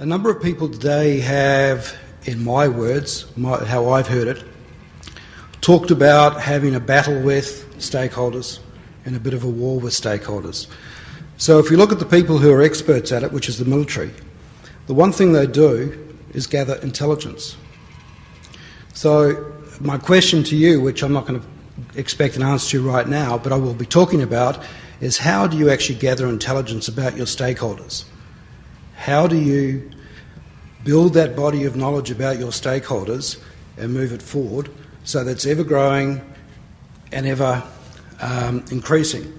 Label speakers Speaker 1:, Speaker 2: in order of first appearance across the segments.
Speaker 1: A number of people today have, in my words, how I've heard it, talked about having a battle with stakeholders and a bit of a war with stakeholders. So if you look at the people who are experts at it, which is the military, the one thing they do is gather intelligence. So my question to you, which I'm not going to expect an answer to right now, but I will be talking about, is how do you actually gather intelligence about your stakeholders? How do you build that body of knowledge about your stakeholders and move it forward so that it's ever growing and ever increasing?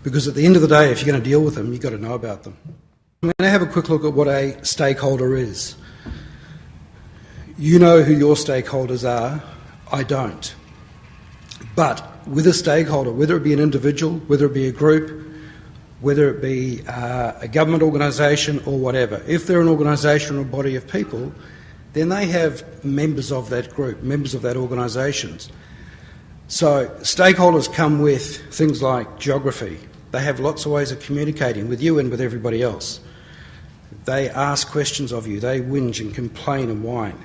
Speaker 1: Because at the end of the day, if you're going to deal with them, you've got to know about them. I'm going to have a quick look at what a stakeholder is. You know who your stakeholders are. I don't. But with a stakeholder, whether it be an individual, whether it be a group, whether it be a government organisation or whatever, if they're an organisation or a body of people, then they have members of that group, members of that organisation. So stakeholders come with things like geography. They have lots of ways of communicating with you and with everybody else. They ask questions of you. They whinge and complain and whine.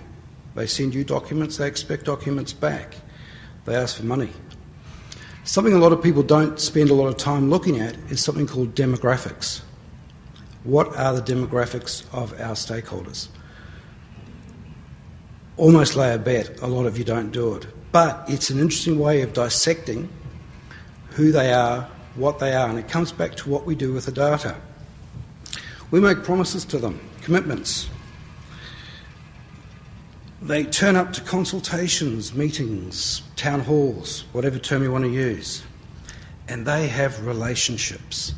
Speaker 1: They send you documents. They expect documents back. They ask for money. Something a lot of people don't spend a lot of time looking at is something called demographics. What are the demographics of our stakeholders? Almost lay a bet a lot of you don't do it. But it's an interesting way of dissecting who they are, what they are, and it comes back to what we do with the data. We make promises to them, commitments. They turn up to consultations, meetings, town halls, whatever term you want to use, and they have relationships.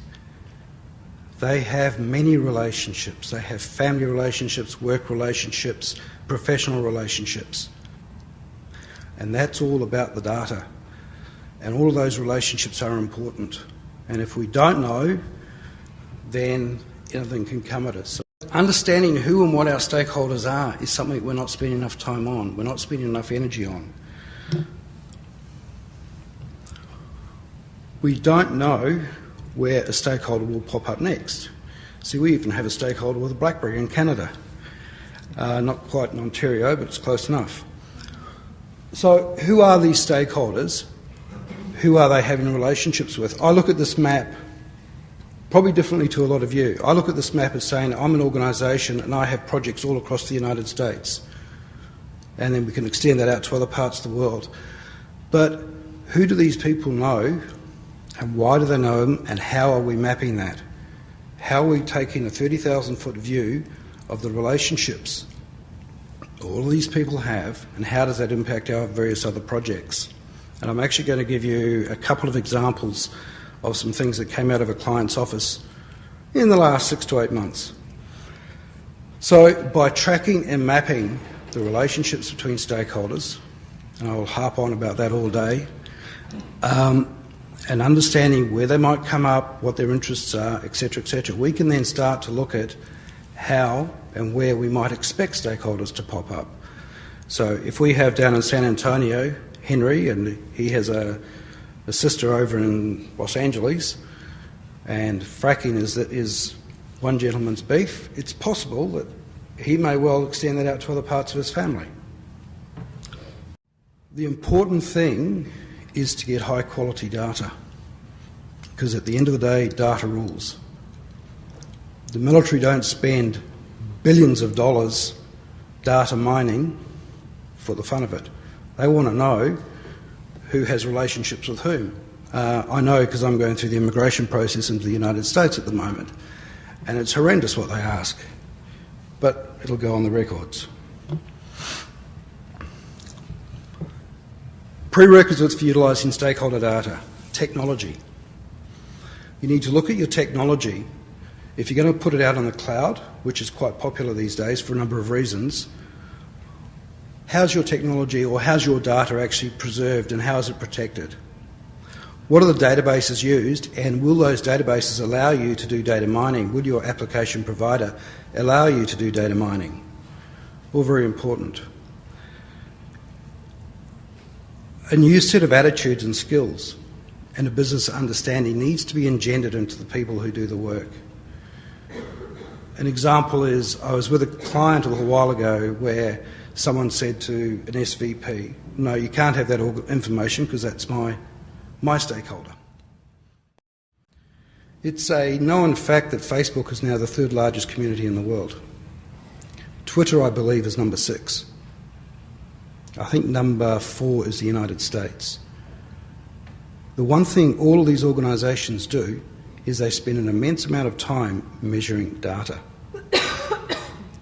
Speaker 1: They have many relationships. They have family relationships, work relationships, professional relationships. And that's all about the data. And all of those relationships are important. And if we don't know, then anything can come at us. So understanding who and what our stakeholders are is something we're not spending enough time on. We're not spending enough energy on. We don't know where a stakeholder will pop up next. See, we even have a stakeholder with a BlackBerry in Canada. Not quite in Ontario, but it's close enough. So who are these stakeholders? Who are they having relationships with? I look at this map probably differently to a lot of you. I look at this map as saying I'm an organisation and I have projects all across the United States. And then we can extend that out to other parts of the world. But who do these people know and why do they know them and how are we mapping that? How are we taking a 30,000-foot view of the relationships all of these people have and how does that impact our various other projects? And I'm actually going to give you a couple of examples of some things that came out of a client's office in the last 6 to 8 months. So by tracking and mapping the relationships between stakeholders, and I will harp on about that all day, and understanding where they might come up, what their interests are, etc., we can then start to look at how and where we might expect stakeholders to pop up. So if we have down in San Antonio, Henry, and he has a sister over in Los Angeles, and fracking is one gentleman's beef, it's possible that he may well extend that out to other parts of his family. The important thing is to get high quality data, because at the end of the day, data rules. The military don't spend billions of dollars data mining for the fun of it. They want to know who has relationships with whom. I know because I'm going through the immigration process into the United States at the moment, and it's horrendous what they ask, but it'll go on the records. Prerequisites for utilising stakeholder data. Technology. You need to look at your technology. If you're going to put it out on the cloud, which is quite popular these days for a number of reasons, how's your technology or how's your data actually preserved and how is it protected? What are the databases used and will those databases allow you to do data mining? Will your application provider allow you to do data mining? All very important. A new set of attitudes and skills and a business understanding needs to be engendered into the people who do the work. An example is I was with a client a little while ago where someone said to an SVP, no, you can't have that information because that's my stakeholder. It's a known fact that Facebook is now the third largest community in the world. Twitter, I believe, is number 6. I think number 4 is the United States. The one thing all of these organisations do is they spend an immense amount of time measuring data.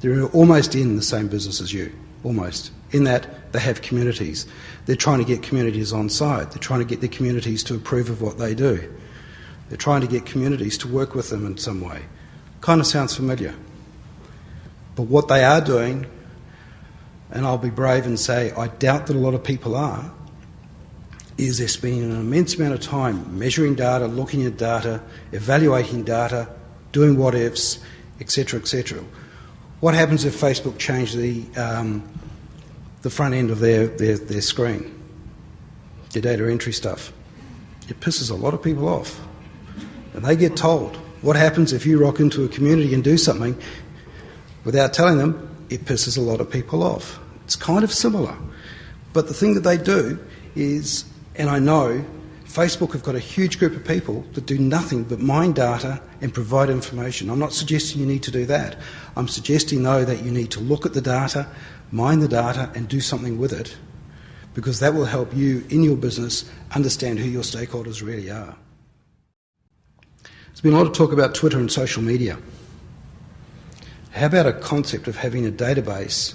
Speaker 1: They're almost in the same business as you, almost, in that they have communities. They're trying to get communities on side. They're trying to get the communities to approve of what they do. They're trying to get communities to work with them in some way. Kind of sounds familiar. But what they are doing, and I'll be brave and say I doubt that a lot of people are, is they're spending an immense amount of time measuring data, looking at data, evaluating data, doing what-ifs, etc., etc. What happens if Facebook changed the front end of their screen, their data entry stuff? It pisses a lot of people off. And they get told. What happens if you rock into a community and do something without telling them? It pisses a lot of people off. It's kind of similar. But the thing that they do is, and I know, Facebook have got a huge group of people that do nothing but mine data and provide information. I'm not suggesting you need to do that. I'm suggesting, though, that you need to look at the data, mine the data, and do something with it, because that will help you in your business understand who your stakeholders really are. There's been a lot of talk about Twitter and social media. How about a concept of having a database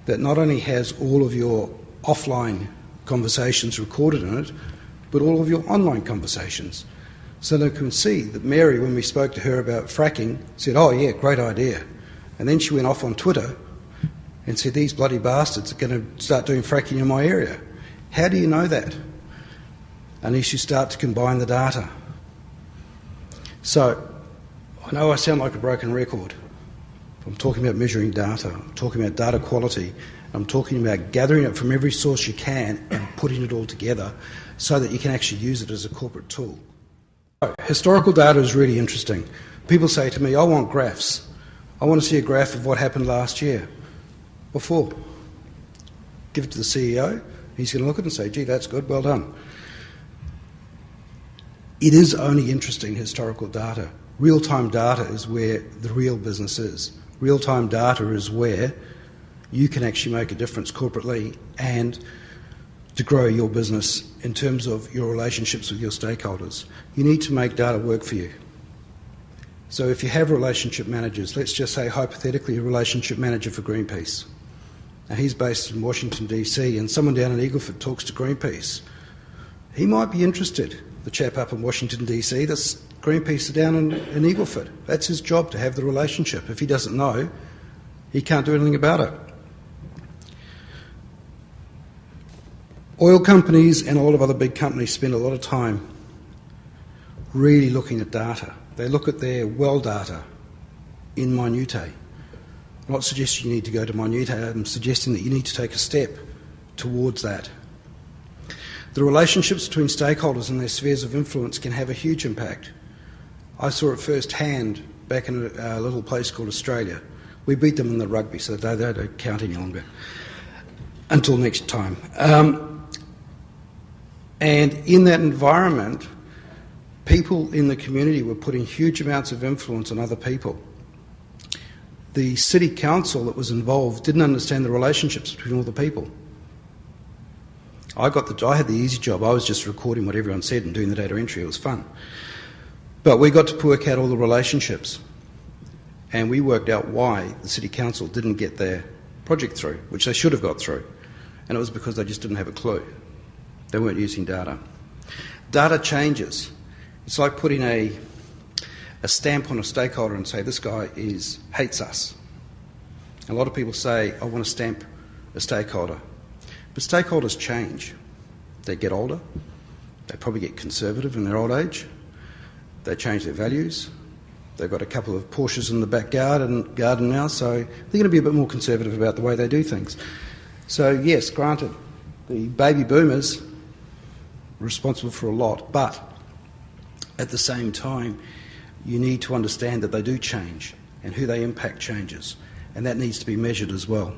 Speaker 1: that not only has all of your offline conversations recorded in it, but all of your online conversations? So they can see that Mary, when we spoke to her about fracking, said, oh yeah, great idea. And then she went off on Twitter and said, these bloody bastards are going to start doing fracking in my area. How do you know that? Unless you start to combine the data. So, I know I sound like a broken record. I'm talking about measuring data, I'm talking about data quality, I'm talking about gathering it from every source you can and putting it all together so that you can actually use it as a corporate tool. So, historical data is really interesting. People say to me, I want graphs. I want to see a graph of what happened last year. What for? Give it to the CEO, he's going to look at it and say, gee, that's good, well done. It is only interesting historical data. Real-time data is where the real business is. Real-time data is where you can actually make a difference corporately and to grow your business in terms of your relationships with your stakeholders. You need to make data work for you. So if you have relationship managers, let's just say hypothetically a relationship manager for Greenpeace. Now he's based in Washington DC and someone down in Eagleford talks to Greenpeace. He might be interested. The chap up in Washington DC, this Greenpeace are down in Eagleford. That's his job, to have the relationship. If he doesn't know, he can't do anything about it. Oil companies and a lot of other big companies spend a lot of time really looking at data. They look at their well data in minutiae. I'm not suggesting you need to go to minutiae, I'm suggesting that you need to take a step towards that. The relationships between stakeholders and their spheres of influence can have a huge impact. I saw it firsthand back in a little place called Australia. We beat them in the rugby, so they don't count any longer until next time. And in that environment, people in the community were putting huge amounts of influence on other people. The city council that was involved didn't understand the relationships between all the people. I had the easy job. I was just recording what everyone said and doing the data entry. It was fun. But we got to work out all the relationships. And we worked out why the City Council didn't get their project through, which they should have got through. And it was because they just didn't have a clue. They weren't using data. Data changes. It's like putting a stamp on a stakeholder and say, this guy hates us. A lot of people say, I want to stamp a stakeholder. But stakeholders change. They get older. They probably get conservative in their old age. They change their values. They've got a couple of Porsches in the back garden now, so they're going to be a bit more conservative about the way they do things. So yes, granted, the baby boomers are responsible for a lot, but at the same time, you need to understand that they do change. and who they impact changes, and that needs to be measured as well.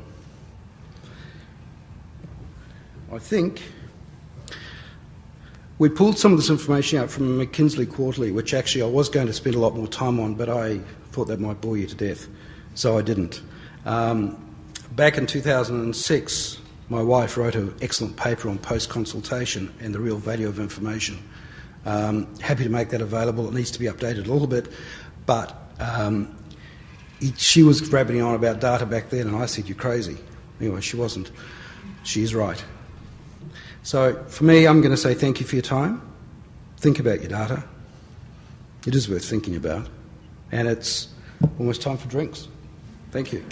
Speaker 1: I think we pulled some of this information out from a McKinsey Quarterly, which actually I was going to spend a lot more time on, but I thought that might bore you to death, so I didn't. Back in 2006, my wife wrote an excellent paper on post-consultation and the real value of information. Happy to make that available. It needs to be updated a little bit, but she was rabbiting on about data back then, and I said, "You're crazy." Anyway, she wasn't. She's right. So for me, I'm going to say thank you for your time. Think about your data. It is worth thinking about. And it's almost time for drinks. Thank you.